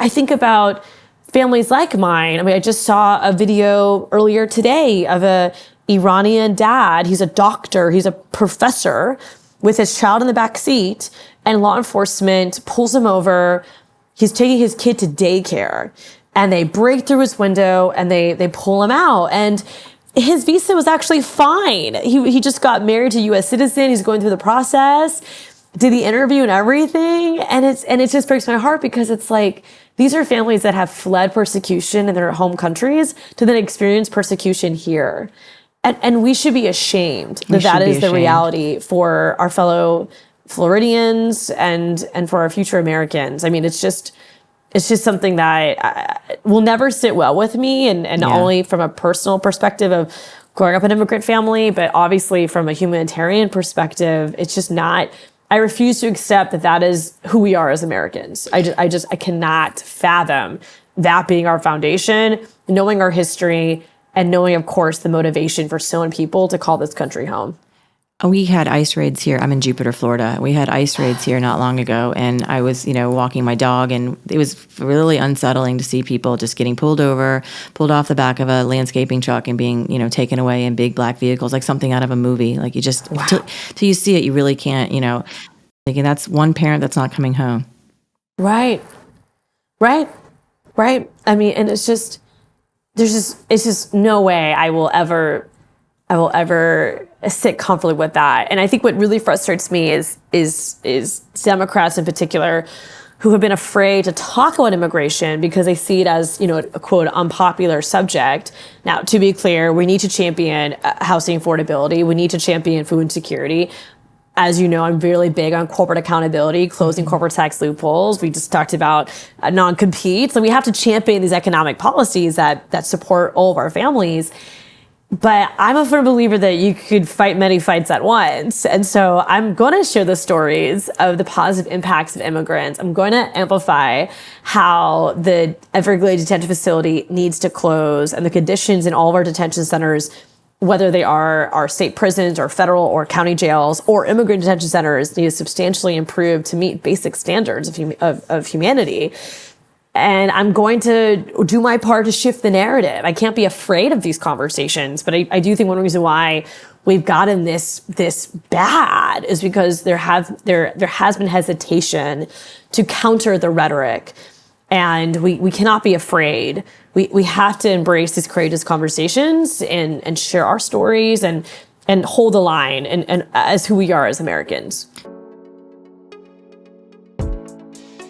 I think about families like mine. I mean, I just saw a video earlier today of a Iranian dad. He's a doctor, he's a professor with his child in the back seat, and law enforcement pulls him over. He's taking his kid to daycare, and they break through his window and they pull him out. And his visa was actually fine. He just got married to a U.S. citizen. He's going through the process, did the interview and everything. And it just breaks my heart, because it's like, these are families that have fled persecution in their home countries to then experience persecution here. And we should be ashamed that is the reality for our fellow Floridians and for our future Americans. I mean, it's just something that will never sit well with me, and not only from a personal perspective of growing up in an immigrant family, but obviously from a humanitarian perspective. It's just not, I refuse to accept that is who we are as Americans. I cannot fathom that being our foundation, knowing our history, and knowing, of course, the motivation for so many people to call this country home. We had ICE raids here. I'm in Jupiter, Florida. We had ICE raids here not long ago, and I was, walking my dog, and it was really unsettling to see people just getting pulled off the back of a landscaping truck and being, taken away in big black vehicles, like something out of a movie. Like you just, till you see it, you really can't, thinking that's one parent that's not coming home. Right. I mean, and it's just no way I will ever sit comfortably with that. And I think what really frustrates me is Democrats in particular, who have been afraid to talk about immigration because they see it as, a quote, unpopular subject. Now, to be clear, we need to champion housing affordability. We need to champion food security. As you know, I'm really big on corporate accountability, closing corporate tax loopholes. We just talked about non-competes. And we have to champion these economic policies that support all of our families. But I'm a firm believer that you could fight many fights at once. And so I'm going to share the stories of the positive impacts of immigrants. I'm going to amplify how the Everglades detention facility needs to close, and the conditions in all of our detention centers, whether they are our state prisons or federal or county jails or immigrant detention centers, need to substantially improve to meet basic standards of humanity. And I'm going to do my part to shift the narrative. I can't be afraid of these conversations, but I do think one reason why we've gotten this bad is because there has been hesitation to counter the rhetoric, and we cannot be afraid. We have to embrace these courageous conversations and share our stories and hold the line and as who we are as Americans.